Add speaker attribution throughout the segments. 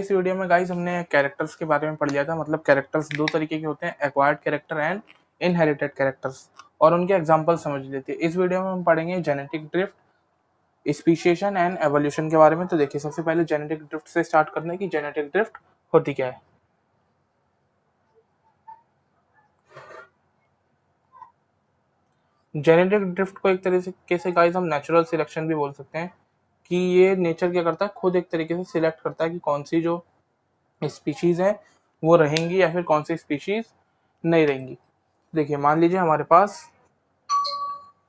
Speaker 1: Previous video में guys हमने characters के बारे में पढ़ लिया था। मतलब कैरेक्टर्स दो तरीके के होते हैं, acquired character and inherited characters, और उनके एग्जांपल समझ लेते हैं। इस वीडियो में हम पढ़ेंगे genetic drift, speciation and evolution के बारे में। तो देखिए, सबसे पहले जेनेटिक ड्रिफ्ट से स्टार्ट करना है कि जेनेटिक ड्रिफ्ट होती क्या है। जेनेटिक ड्रिफ्ट को एक तरीके से गाइस हम नेचुरल सिलेक्शन भी बोल सकते हैं, कि ये नेचर क्या करता है, खुद एक तरीके से सिलेक्ट करता है कि कौन सी जो स्पीशीज है वो रहेंगी या फिर कौन सी स्पीशीज नहीं रहेंगी। देखिए, मान लीजिए हमारे पास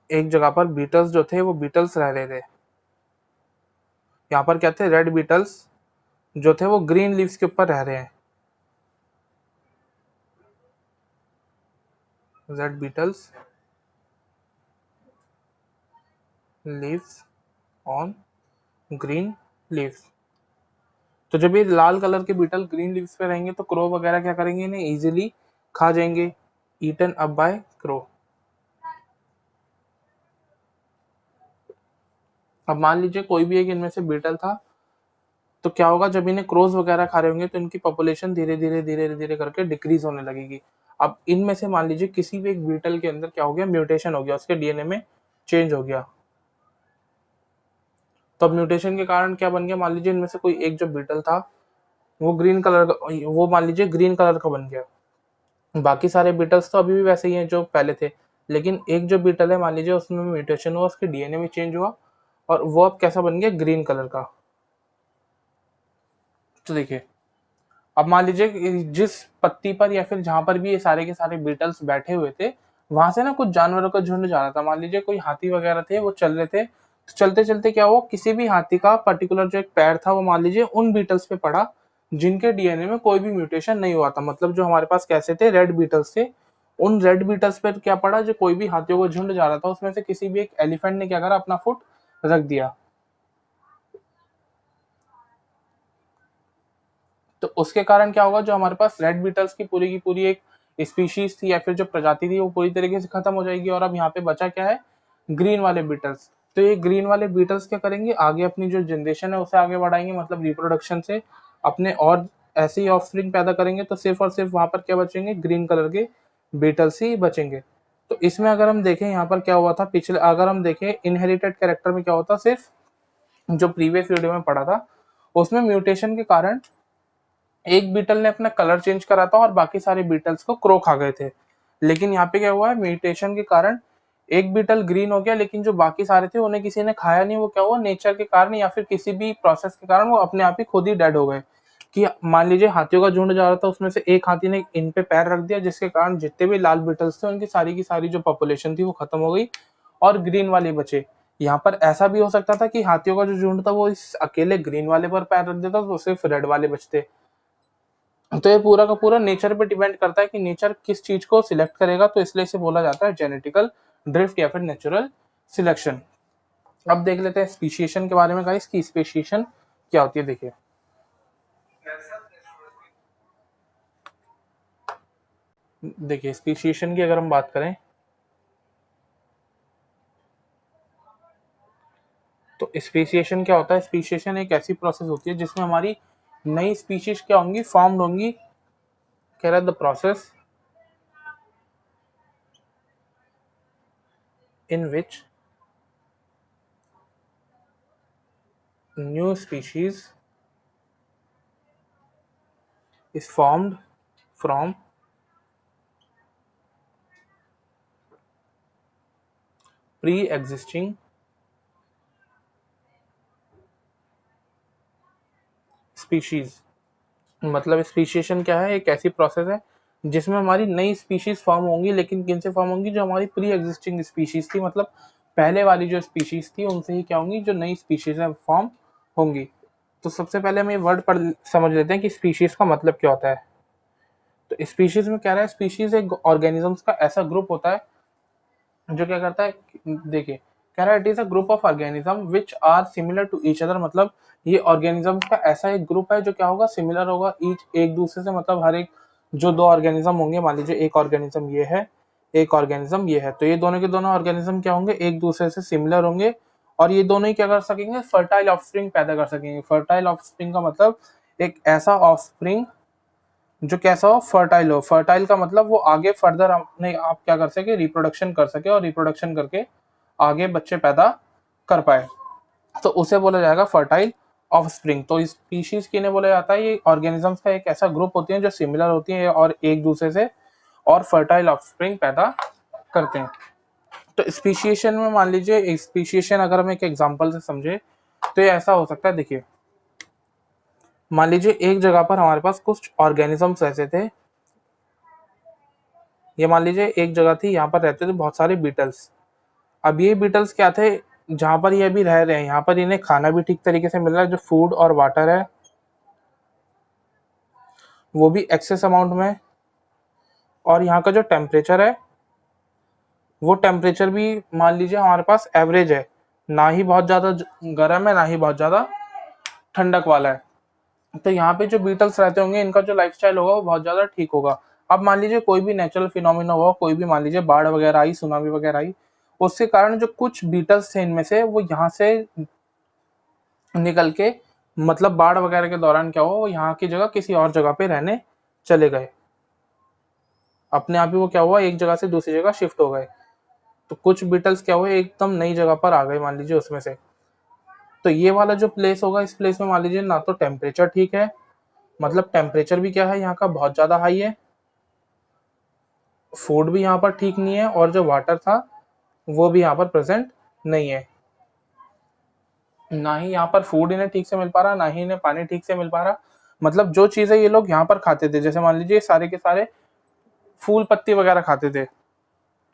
Speaker 1: एक जगह पर बीटल्स जो थे वो बीटल्स रह रहे थे। यहाँ पर क्या थे, रेड बीटल्स जो थे वो ग्रीन लीव्स के ऊपर रह रहे हैं। Red Beatles leaves on green leaves. तो जब ये लाल कलर के बीटल ग्रीन लीव्स पे रहेंगे तो क्रो वगैरह क्या करेंगे, इन्हें इजीली खा जाएंगे, ईटन अप बाय क्रो। अब मान लीजिए कोई भी एक इनमें से बीटल था, तो क्या होगा, जब इन्हें क्रोज वगैरह खा रहे होंगे तो इनकी पॉपुलेशन धीरे धीरे धीरे धीरे करके डिक्रीज होने लगेगी। अब इनमें से मान लीजिए किसी भी एक बीटल के अंदर क्या हो गया, म्यूटेशन हो गया, उसके डीएनए में चेंज हो गया। तो अब म्यूटेशन के कारण क्या बन गया, मान लीजिए इनमें से कोई एक जो बीटल था वो ग्रीन कलर का, वो मान लीजिए ग्रीन कलर का बन गया। बाकी सारे बीटल्स तो अभी भी वैसे ही हैं जो पहले थे, लेकिन एक जो बीटल है मान लीजिए उसमें म्यूटेशन हुआ, उसके डीएनए में चेंज हुआ और वो अब कैसा बन गया, ग्रीन कलर का। तो देखिए, अब मान लीजिए कि जिस पत्ती पर या फिर जहां पर भी ये सारे के सारे बीटल्स बैठे हुए थे, वहां से ना कुछ जानवरों का झुंड जा रहा था। मान लीजिए कोई हाथी वगैरह थे, वो चल रहे थे, तो चलते चलते क्या हुआ, किसी भी हाथी का पर्टिकुलर जो एक पैर था वो मान लीजिए उन बीटल्स पे पड़ा जिनके डीएनए में कोई भी म्यूटेशन नहीं हुआ था। मतलब जो हमारे पास कैसे थे, रेड बीटल्स थे, उन रेड बीटल्स पे क्या पड़ा, जो कोई भी हाथियों का झुंड जा रहा था उसमें से किसी भी एक एलिफेंट ने क्या करा, अपना फुट रख दिया। तो उसके कारण क्या होगा, जो हमारे पास रेड बीटल्स की पूरी एक स्पीशीज थी या फिर जो प्रजाति थी वो पूरी तरीके से खत्म हो जाएगी। और अब यहाँ पे बचा क्या है, ग्रीन वाले बीटल्स। तो ये ग्रीन वाले बीटल्स क्या करेंगे, आगे अपनी जो जनरेशन है उसे आगे बढ़ाएंगे, मतलब रिप्रोडक्शन से अपने और ऐसे ही ऑफस्प्रिंग पैदा करेंगे। तो सिर्फ और सिर्फ वहां पर क्या बचेंगे, ग्रीन कलर के बीटल्स ही बचेंगे। तो इसमें अगर हम देखें यहाँ पर क्या हुआ था, पिछले अगर हम देखें इनहेरिटेड कैरेक्टर में क्या होता, सिर्फ जो प्रीवियस वीडियो में पढ़ा था उसमें म्यूटेशन के कारण एक बीटल ने अपना कलर चेंज करा था और बाकी सारे बीटल्स को क्रो खा गए थे। लेकिन यहाँ पे क्या हुआ है, म्यूटेशन के कारण एक बीटल ग्रीन हो गया, लेकिन जो बाकी सारे थे उन्हें किसी ने खाया नहीं। वो क्या हुआ, नेचर के कारण या फिर किसी भी प्रोसेस के कारण वो अपने आप ही खुद ही डेड हो गए। कि मान लीजिए हाथियों का झुंड जा रहा था, उसमें से एक हाथी ने इन पे पैर रख दिया, जिसके कारण जितने भी लाल बीटल्स थे उनकी सारी की सारी जो पॉपुलेशन थी वो खत्म हो गई और ग्रीन वाले बचे। यहाँ पर ऐसा भी हो सकता था कि हाथियों का जो झुंड था वो इस अकेले ग्रीन वाले पर पैर रख देता तो सिर्फ रेड वाले बचते। तो ये पूरा का पूरा नेचर पे डिपेंड करता है कि नेचर किस चीज को सिलेक्ट करेगा। तो इसलिए इसे बोला जाता है जेनेटिकल ड्रिफ्ट या फिर नेचुरल सिलेक्शन। अब देख लेते हैं स्पीशिएशन के बारे में गाइस, की स्पीशिएशन क्या होती है। देखिए स्पीशिएशन की अगर हम बात करें तो स्पीशिएशन क्या होता है, स्पीशिएशन एक ऐसी प्रोसेस होती है जिसमें हमारी नई स्पीशीज क्या होंगी, फॉर्म होंगी। कह रहा है the process in which new species is formed from pre-existing species। मतलब स्पीशिएशन क्या है, एक ऐसी प्रोसेस है जिसमें हमारी नई स्पीशीज फॉर्म होंगी, लेकिन किन से फॉर्म होंगी, जो हमारी प्री एग्जिस्टिंग स्पीशीज थी, मतलब पहले वाली जो स्पीशीज थी उनसे ही क्या होंगी, जो नई स्पीशीज है फॉर्म होंगी। तो सबसे पहले हम ये वर्ड पढ़ समझ लेते हैं कि स्पीशीज का मतलब क्या होता है। तो स्पीशीज में क्या रहा है, स्पीशीज एक ऑर्गेनिजम्स का ऐसा ग्रुप होता है जो क्या करता है, देखिए कह रहा है it is a group of organism which are similar to each other. मतलब ये ऑर्गेनिज्म का ऐसा एक ग्रुप है जो क्या होगा, सिमिलर होगा ईच, एक दूसरे से। मतलब हर एक जो दो ऑर्गेनिज्म होंगे, मान लीजिए एक ऑर्गेनिज्म ये है, एक ऑर्गेनिज्म ये है, तो ये दोनों के दोनों ऑर्गेनिज्म क्या होंगे, एक दूसरे से सिमिलर होंगे और ये दोनों ही क्या कर सकेंगे, फर्टाइल ऑफस्प्रिंग पैदा कर सकेंगे। फर्टाइल ऑफस्प्रिंग का मतलब एक ऐसा ऑफस्प्रिंग जो कैसा हो, फर्टाइल हो। फर्टाइल का मतलब वो आगे फर्दर अपने आप क्या कर सके, रिप्रोडक्शन कर सके, और रिप्रोडक्शन करके आगे बच्चे पैदा कर पाए, तो उसे बोला जाएगा फर्टाइल ऑफस्प्रिंग। तो इस स्पीशीज किन्हें बोला जाता है, ये ऑर्गेनिजम्स का एक ऐसा ग्रुप होती है जो सिमिलर होती है और एक दूसरे से और फर्टाइल ऑफस्प्रिंग पैदा करते हैं। तो स्पीशिएशन में मान लीजिए, स्पीशिएशन अगर हम एक एग्जांपल से समझे तो ये ऐसा हो सकता है। देखिए, मान लीजिए एक जगह पर हमारे पास कुछ ऑर्गेनिजम्स ऐसे थे, ये मान लीजिए एक जगह थी, यहाँ पर रहते थे बहुत सारे बीटल्स। अब ये बीटल्स क्या थे, जहाँ पर ये अभी रह रहे हैं यहाँ पर इन्हें खाना भी ठीक तरीके से मिल रहा है, जो फूड और वाटर है वो भी एक्सेस अमाउंट में, और यहाँ का जो टेम्परेचर है वो टेम्परेचर भी मान लीजिए हमारे पास एवरेज है, ना ही बहुत ज़्यादा गर्म है ना ही बहुत ज़्यादा ठंडक वाला है। तो यहाँ पे जो बीटल्स रहते होंगे इनका जो लाइफस्टाइल होगा वो बहुत ज़्यादा ठीक होगा। अब मान लीजिए कोई भी नेचुरल फिनोमिना हुआ, कोई भी मान लीजिए बाढ़ वगैरह आई, सुनामी वगैरह आई, उसके कारण जो कुछ बीटल्स थे इनमें से वो यहाँ से निकल के, मतलब बाढ़ वगैरह के दौरान क्या हुआ, वो यहाँ की जगह किसी और जगह पे रहने चले गए। अपने आप ही वो क्या हुआ, एक जगह से दूसरी जगह शिफ्ट हो गए। तो कुछ बीटल्स क्या हुए, एकदम नई जगह पर आ गए मान लीजिए उसमें से। तो ये वाला जो प्लेस होगा, इस प्लेस में मान लीजिए ना तो टेम्परेचर ठीक है, मतलब टेम्परेचर भी क्या है यहाँ का बहुत ज़्यादा हाई है, फूड भी यहाँ पर ठीक नहीं है, और जो वाटर था वो भी यहाँ पर प्रेजेंट नहीं है। ना ही यहाँ पर फूड इन्हें ठीक से मिल पा रहा, ना ही इन्हें पानी ठीक से मिल पा रहा। मतलब जो चीज़ें ये लोग यहाँ पर खाते थे, जैसे मान लीजिए सारे के सारे फूल पत्ती वगैरह खाते थे,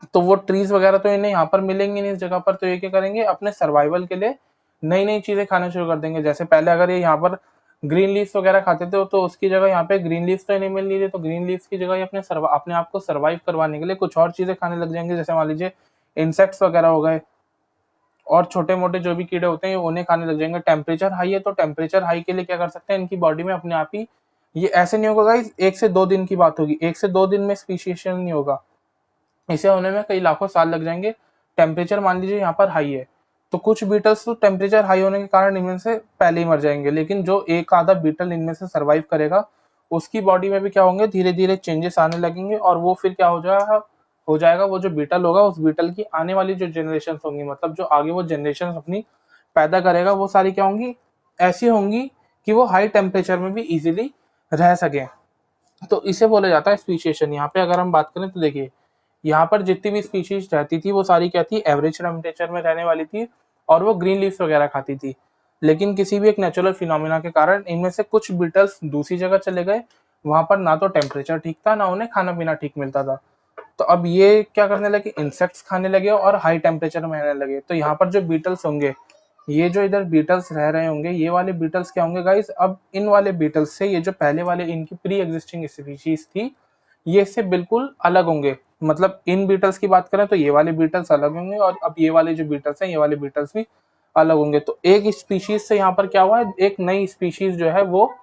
Speaker 1: तो वो ट्रीज वगैरह तो इन्हें यहाँ पर मिलेंगे नहीं इस जगह पर। तो ये क्या करेंगे, अपने सर्वाइवल के लिए नई नई चीजें खाना शुरू कर देंगे। जैसे पहले अगर ये यहाँ पर ग्रीन लीव्स वगैरह खाते थे, तो उसकी जगह यहाँ पे ग्रीन लीव्स तो इन्हें मिल नहीं रही, तो ग्रीन लीव्स की जगह ये अपने आप को सर्वाइव करवाने के लिए कुछ और चीजें खाने लग जाएंगे। जैसे मान लीजिए इंसेक्ट्स वगैरह हो गए, और छोटे मोटे जो भी कीड़े होते हैं उन्हें खाने लग जाएंगे। टेम्परेचर हाई है, तो टेम्परेचर हाई के लिए क्या कर सकते हैं, इनकी बॉडी में अपने आप ही, ये ऐसे नहीं होगा गाइस 1 से 2 दिन की बात होगी, 1 से 2 दिन में स्पीशीएशन नहीं होगा, इसे होने में कई लाखों साल लग जाएंगे। टेम्परेचर मान लीजिए यहाँ पर हाई है, तो कुछ बीटल्स तो टेम्परेचर हाई होने के कारण इनमें से पहले ही मर जाएंगे, लेकिन जो एक आधा बीटल इनमें से सर्वाइव करेगा उसकी बॉडी में भी क्या होंगे, धीरे धीरे चेंजेस आने लगेंगे, और वो फिर क्या हो जाएगा, वो जो बीटल होगा उस बीटल की आने वाली जो जनरेशन होंगी, मतलब जो आगे वो जनरेशन अपनी पैदा करेगा, वो सारी क्या होंगी, ऐसी होंगी कि वो हाई टेम्परेचर में भी इजीली रह सके। तो इसे बोला जाता है स्पीशिएशन। यहाँ पे अगर हम बात करें तो देखिए, यहाँ पर जितनी भी स्पीशीज रहती थी वो सारी क्या थी, एवरेज टेम्परेचर में रहने वाली थी, और वो ग्रीन लीव्स वगैरह खाती थी। लेकिन किसी भी एक नेचुरल फिनोमिना के कारण इनमें से कुछ बीटल्स दूसरी जगह चले गए, वहां पर ना तो टेम्परेचर ठीक था, ना उन्हें खाना पीना ठीक मिलता था। तो अब ये क्या करने लगे, इंसेक्ट्स खाने लगे और हाई टेम्परेचर में रहने लगे। तो यहाँ पर जो बीटल्स होंगे, ये जो इधर बीटल्स रह रहे होंगे, ये वाले बीटल्स क्या होंगे गाइस, अब इन वाले बीटल्स से ये जो पहले वाले इनकी प्री एग्जिस्टिंग स्पीशीज थी, ये इससे बिल्कुल अलग होंगे। मतलब इन बीटल्स की बात करें तो ये वाले बीटल्स अलग होंगे, और अब ये वाले जो बीटल्स हैं ये वाले बीटल्स भी अलग होंगे। तो एक स्पीशीज से यहाँ पर क्या हुआ है, एक नई स्पीशीज जो है वो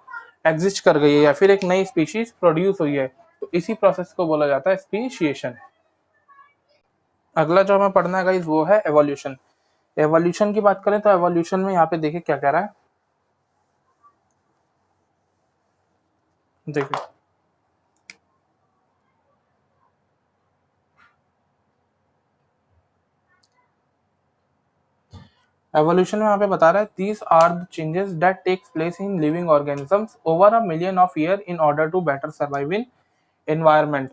Speaker 1: एग्जिस्ट कर गई है, या फिर एक नई स्पीशीज प्रोड्यूस हुई है। तो इसी प्रोसेस को बोला जाता है स्पीशिएशन। अगला जो हमें पढ़ना है गाइस वो है एवोल्यूशन। एवोल्यूशन की बात करें तो एवोल्यूशन में यहाँ पे देखिए क्या कह रहा है, देखिए एवोल्यूशन में यहाँ पे बता रहा है, these are the changes that takes place in living organisms over a million of year in order to better survive in environment.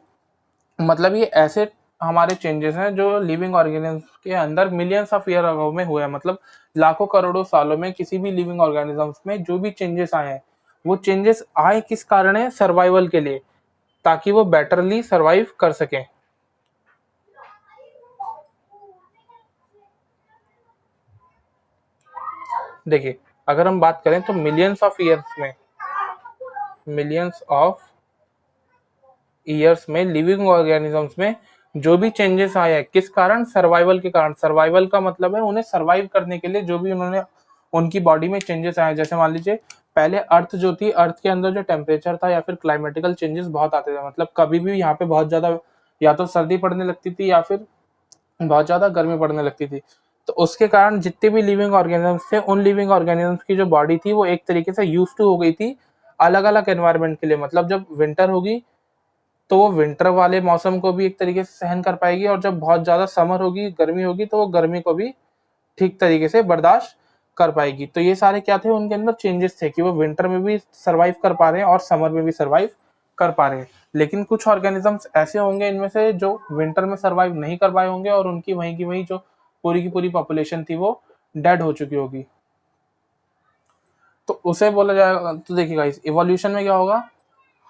Speaker 1: मतलब ये ऐसे हमारे चेंजेस हैं जो लिविंग ऑर्गेनिज्म के अंदर मिलियंस ऑफ ईयर अगो में हुए हैं। मतलब लाखों करोड़ों सालों में किसी भी लिविंग ऑर्गेनिजम्स में जो भी चेंजेस आए हैं, वो चेंजेस आए किस कारण है, सर्वाइवल के लिए, ताकि वो बेटरली सर्वाइव कर सकें। देखिए, अगर हम बात करें तो मिलियंस ऑफ ईयर्स में लिविंग ऑर्गेनिजम्स में जो भी चेंजेस आए हैं किस कारण, सर्वाइवल के कारण। सर्वाइवल का मतलब है उन्हें सर्वाइव करने के लिए जो भी उन्होंने उनकी बॉडी में चेंजेस आए। जैसे मान लीजिए पहले अर्थ जो थी, अर्थ के अंदर जो टेम्परेचर था या फिर क्लाइमेटिकल चेंजेस बहुत आते थे, मतलब कभी भी यहाँ पे बहुत ज्यादा या तो सर्दी पड़ने लगती थी या फिर बहुत ज्यादा गर्मी पड़ने लगती थी। तो उसके कारण जितने भी लिविंग ऑर्गेनिजम्स थे, उन लिविंग ऑर्गेनिजम्स की जो बॉडी थी वो एक तरीके से यूज टू हो गई थी अलग अलग एनवायरनमेंट के लिए, मतलब जब विंटर होगी तो वो विंटर वाले मौसम को भी एक तरीके से सहन कर पाएगी, और जब बहुत ज्यादा समर होगी, गर्मी होगी, तो वो गर्मी को भी ठीक तरीके से बर्दाश्त कर पाएगी। तो ये सारे क्या थे, उनके अंदर चेंजेस थे कि वो विंटर में भी सरवाइव कर पा रहे हैं और समर में भी सरवाइव कर पा रहे हैं। लेकिन कुछ ऑर्गेनिजम्स ऐसे होंगे इनमें से जो विंटर में सरवाइव नहीं कर पाए होंगे, और उनकी वहीं की वहीं जो पूरी की पूरी पॉपुलेशन थी वो डेड हो चुकी होगी। तो उसे बोला जाएगा, तो देखिए गाइस, इवोल्यूशन में क्या होगा,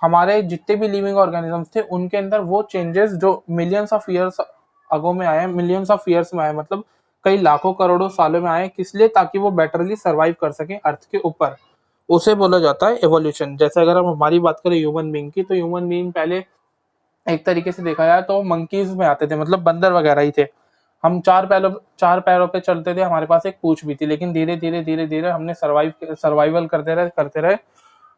Speaker 1: हमारे जितने भी लिविंग ऑर्गेनिजम्स थे उनके अंदर वो चेंजेस जो मिलियंस ऑफ ईयर्स अगो में आए, मिलियंस ऑफ ईयर्स में आए, मतलब कई लाखों करोड़ों सालों में आए, किस लिए, ताकि वो बेटरली सरवाइव कर सके अर्थ के ऊपर, उसे बोला जाता है एवोल्यूशन। जैसे अगर हम हमारी बात करें ह्यूमन बीइंग की, तो ह्यूमन बीइंग पहले एक तरीके से देखा जाए तो मंकीज में आते थे, मतलब बंदर वगैरह ही थे। हम चार पैरों पे चलते थे, हमारे पास एक पूंछ भी थी, लेकिन धीरे धीरे हमने सर्वाइवल करते रहे।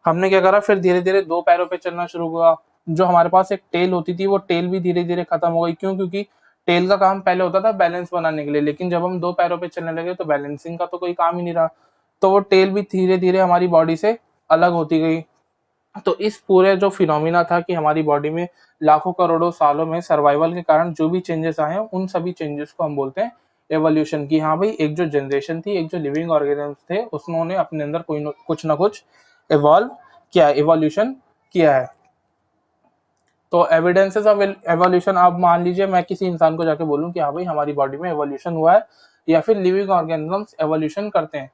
Speaker 1: हमने क्या करा, फिर धीरे धीरे दो पैरों पे चलना शुरू हुआ। जो हमारे पास एक टेल होती थी, वो टेल भी धीरे धीरे खत्म हो गई। क्यों? क्योंकि टेल का काम पहले होता था बैलेंस बनाने के लिए, लेकिन जब हम दो पैरों पे चलने लगे तो बैलेंसिंग का तो कोई काम ही नहीं रहा। तो वो टेल भी धीरे धीरे हमारी बॉडी से अलग होती गई। तो इस पूरे जो फिनोमिना था कि हमारी बॉडी में लाखों करोड़ों सालों में सर्वाइवल के कारण जो भी चेंजेस आए हैं, उन सभी चेंजेस को हम बोलते हैं एवोल्यूशन की। हाँ भाई, एक जो जनरेशन थी, एक जो लिविंग ऑर्गेनिज्म थे, उसने अपने अंदर कुछ ना कुछ इवॉल्व किया, इवोल्यूशन किया है। तो एविडेंसेस ऑफ एवोल्यूशन, आप मान लीजिए मैं किसी इंसान को जाके बोलूं कि हाँ भाई हमारी बॉडी में एवोल्यूशन हुआ है, या फिर लिविंग ऑर्गेनिजम्स एवोल्यूशन करते हैं,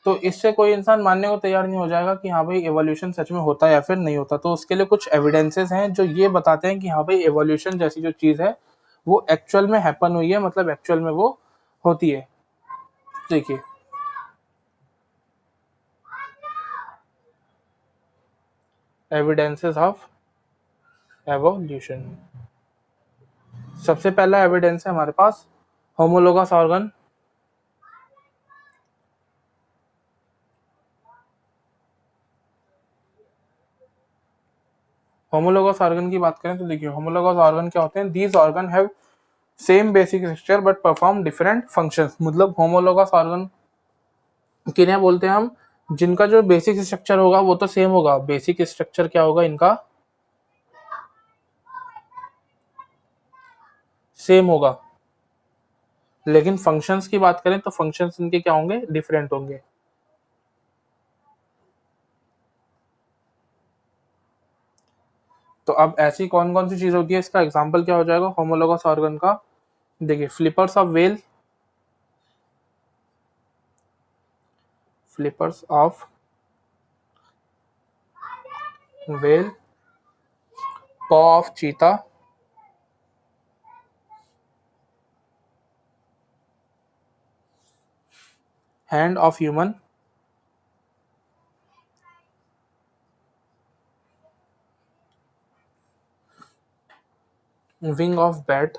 Speaker 1: तो इससे कोई इंसान मानने को तैयार नहीं हो जाएगा कि हाँ भाई एवोल्यूशन सच में होता है या फिर नहीं होता। तो उसके लिए कुछ एविडेंसेस हैं जो ये बताते हैं कि हाँ भाई एवोल्यूशन जैसी जो चीज है वो एक्चुअल में हैपन हुई है, मतलब एक्चुअल में वो होती है। देखिए, एविडेंसेस ऑफ एवोल्यूशन, सबसे पहला एविडेंस है हमारे पास होमोलोगस ऑर्गन। होमोलोगस ऑर्गन की बात करें तो देखिए, होमोलोगस ऑर्गन क्या होते हैं, these organ have same basic structure but perform different functions. मतलब होमोलोगस ऑर्गन किन्हें बोलते हैं हम, जिनका जो बेसिक स्ट्रक्चर होगा वो तो सेम होगा। बेसिक स्ट्रक्चर क्या होगा इनका, सेम होगा, लेकिन फंक्शंस की बात करें तो फंक्शंस इनके क्या होंगे, डिफरेंट होंगे। तो अब ऐसी कौन कौन सी चीज होती है, इसका एग्जांपल क्या हो जाएगा होमोलोगस ऑर्गन का, देखिए flippers of well, flippers of well, पॉ ऑफ चीता, hand of human, wing of bat,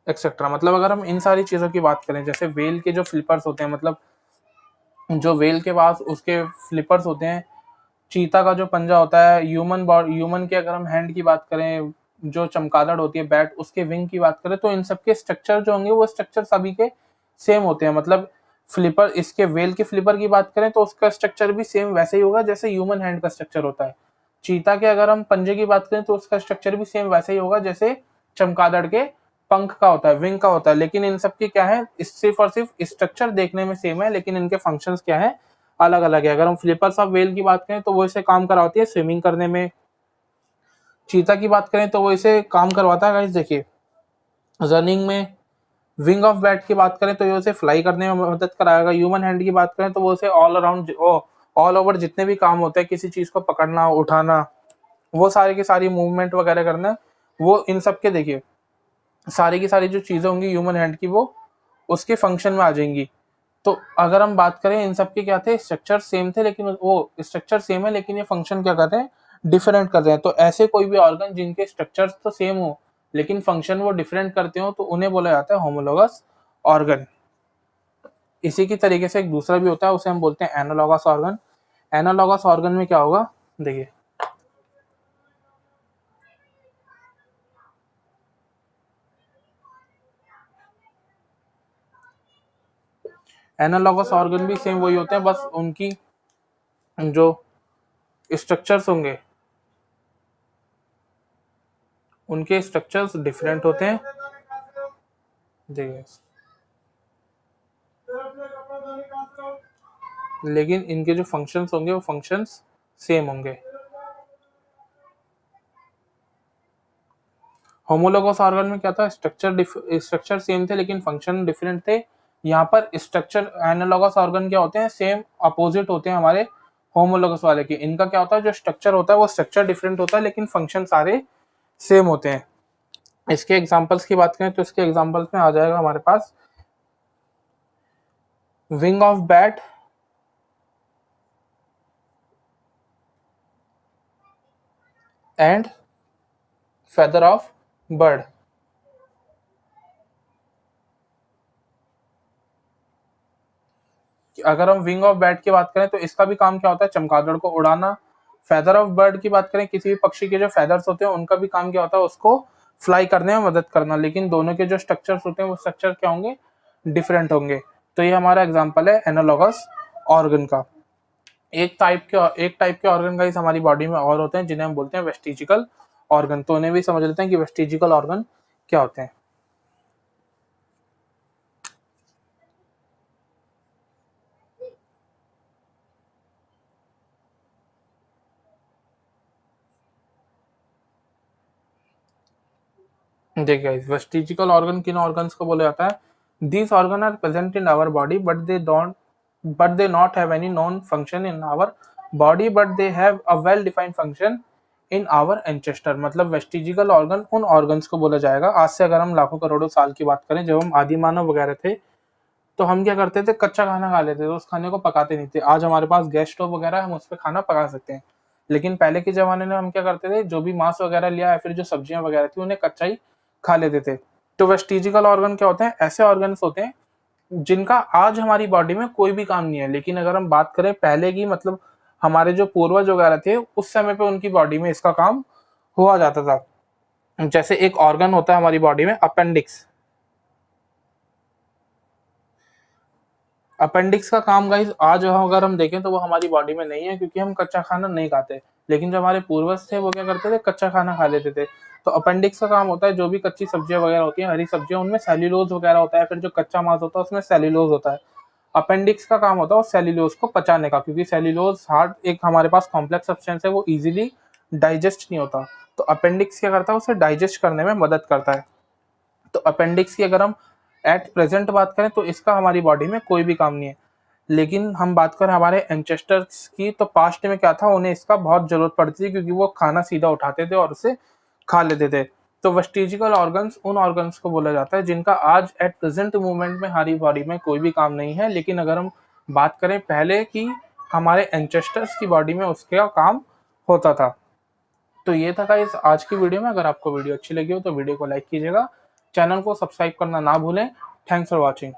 Speaker 1: etcetera. मतलब अगर हम इन सारी चीजों की बात करें, जैसे वेल के जो फ्लिपर्स होते हैं, मतलब जो वेल के पास उसके फ्लिपर्स होते हैं, चीता का जो पंजा होता है, ह्यूमन के अगर हम हैंड की बात करें, जो चमगादड़ होती है बैट, उसके विंग की बात करें, तो इन सबके स्ट्रक्चर जो होंगे वो स्ट्रक्चर सभी के सेम होते हैं। मतलब फ्लिपर, इसके वेल के फ्लिपर की बात करें तो उसका स्ट्रक्चर भी सेम वैसे ही होगा जैसे ह्यूमन हैंड का स्ट्रक्चर होता है। चीता के अगर हम पंजे की बात करें तो उसका स्ट्रक्चर भी सेम वैसे ही होगा जैसे चमगादड़ के पंख का होता है, विंग का होता है। लेकिन इन सब की क्या है, सिर्फ और सिर्फ स्ट्रक्चर देखने में सेम है, लेकिन इनके फंक्शंस क्या है, अलग अलग है। अगर हम फ्लिपर्स ऑफ वेल की बात करें तो वो इसे काम कराती है स्विमिंग करने में। चीता की बात करें तो वो इसे काम करवाता है गाइस, देखिए रनिंग में। विंग ऑफ बैट की बात करें तो ये उसे फ्लाई करने में मदद कराएगा। ह्यूमन हैंड की बात करें तो वो उसे ऑल अराउंड, ऑल ओवर जितने भी काम होते हैं, किसी चीज को पकड़ना, उठाना, वो सारी की सारी मूवमेंट वगैरह करना, वो इन सब के देखिए सारी की सारी जो चीजें होंगी ह्यूमन हैंड की, वो उसके फंक्शन में आ जाएंगी। तो अगर हम बात करें, इन सब के क्या थे, स्ट्रक्चर सेम थे, लेकिन वो स्ट्रक्चर सेम है लेकिन ये फंक्शन क्या कर रहे हैं, डिफरेंट कर रहे हैं। तो ऐसे कोई भी ऑर्गन जिनके स्ट्रक्चर्स तो सेम हो लेकिन फंक्शन वो डिफरेंट करते हो, तो उन्हें बोला जाता है होमोलोगस ऑर्गन। इसी की तरीके से एक दूसरा भी होता है, उसे हम बोलते हैं एनालॉगस ऑर्गन। एनालॉगस ऑर्गन में क्या होगा, देखिए एनालॉगस ऑर्गन भी सेम वही होते हैं, बस उनकी जो स्ट्रक्चर्स होंगे उनके स्ट्रक्चर्स डिफरेंट होते हैं। देखिए, लेकिन इनके जो फंक्शंस होंगे वो फंक्शंस सेम होंगे। होमोलोगस ऑर्गन में क्या था, स्ट्रक्चर सेम थे लेकिन फंक्शन डिफरेंट थे। यहाँ पर स्ट्रक्चर एनालॉगस ऑर्गन क्या होते हैं, सेम अपोजिट होते हैं हमारे होमोलोगस वाले के। इनका क्या होता है, जो स्ट्रक्चर होता है वो स्ट्रक्चर डिफरेंट होता है लेकिन फंक्शन सारे सेम होते हैं। इसके एग्जांपल्स की बात करें तो इसके एग्जांपल्स में आ जाएगा हमारे पास wing of bat, and feather of bird. अगर हम विंग ऑफ बैट की बात करें तो इसका भी काम क्या होता है, चमगादड़ को उड़ाना। फेदर ऑफ बर्ड की बात करें, किसी भी पक्षी के जो फेदर्स होते हैं उनका भी काम क्या होता है, उसको फ्लाई करने में मदद करना। लेकिन दोनों के जो स्ट्रक्चर्स होते हैं वो स्ट्रक्चर क्या होंगे, डिफरेंट होंगे। तो ये हमारा एग्जांपल है एनालॉगस ऑर्गन का। एक टाइप के ऑर्गन गाइस हमारी बॉडी में और होते हैं जिन्हें हम बोलते हैं वेस्टिजिकल ऑर्गन। तो उन्हें भी समझ लेते हैं कि वेस्टिजिकल ऑर्गन क्या होते हैं। देखिए गाइस, वेस्टिजिकल ऑर्गन किन ऑर्गन्स को बोला जाता है, these organ are present in our body but they not have any known function in our body but they have a well defined function in our ancestor. मतलब vestigial organ उन organs को बोला जाएगा। आज से अगर हम लाखों करोड़ों साल की बात करें, जब हम आदि मानव वगैरह थे तो हम क्या करते थे, कच्चा खाना खा लेते थे, उस खाने को पकाते नहीं थे। आज हमारे पास गैस स्टोव वगैरह, हम उस पर खाना पका सकते हैं। लेकिन पहले के जमाने में हम क्या करते थे, जो भी मांस वगैरह लिया या फिर जो सब्जियां वगैरह थी उन्हें कच्चा ही खा लेते थे। तो वेस्टिजिकल ऑर्गन क्या होते हैं, ऐसे ऑर्गन्स होते हैं जिनका आज हमारी बॉडी में कोई भी काम नहीं है। लेकिन अगर हम बात करें पहले की, मतलब हमारे जो पूर्वज वगैरह थे उस समय पे उनकी बॉडी में इसका काम हुआ जाता था। जैसे एक ऑर्गन होता है हमारी बॉडी में अपेंडिक्स। अपेंडिक्स का काम गाइस आज अगर हम देखें तो वो हमारी बॉडी में नहीं है, क्योंकि हम कच्चा खाना नहीं खाते। लेकिन जो हमारे पूर्वज थे वो क्या करते थे, कच्चा खाना खा लेते थे। तो अपेंडिक्स का काम होता है, जो भी कच्ची सब्जियां वगैरह होती हैं, हरी सब्जियां, उनमें सेल्यूलोज वगैरह होता है, फिर जो कच्चा मांस होता है उसमें सेल्यूलोज होता है। अपेंडिक्स का काम होता है उस सेल्यूलोज को पचाने का, क्योंकि सेल्यूलोज हार्ड एक हमारे पास कॉम्प्लेक्स सब्सटेंस है, वो इजीली डाइजेस्ट नहीं होता। तो अपेंडिक्स क्या करता है, उसे डाइजेस्ट करने में मदद करता है। तो अपेंडिक्स की अगर हम एट प्रेजेंट बात करें तो इसका हमारी बॉडी में कोई भी काम नहीं है। लेकिन हम बात करें हमारे एंचेस्टर्स की, तो पास्ट में क्या था, उन्हें इसका बहुत जरूरत पड़ती थी, क्योंकि वो खाना सीधा उठाते थे और उसे खा लेते थे। तो वेस्टिजिकल ऑर्गन्स उन ऑर्गन्स को बोला जाता है जिनका आज एट प्रेजेंट मोमेंट में हमारी बॉडी में कोई भी काम नहीं है। लेकिन अगर हम बात करें पहले की, हमारे एंचेस्टर्स की बॉडी में उसका काम होता था। तो ये था गाइस आज की वीडियो में। अगर आपको वीडियो अच्छी लगी हो तो वीडियो को लाइक कीजिएगा, चैनल को सब्सक्राइब करना ना भूलें। Thanks for watching.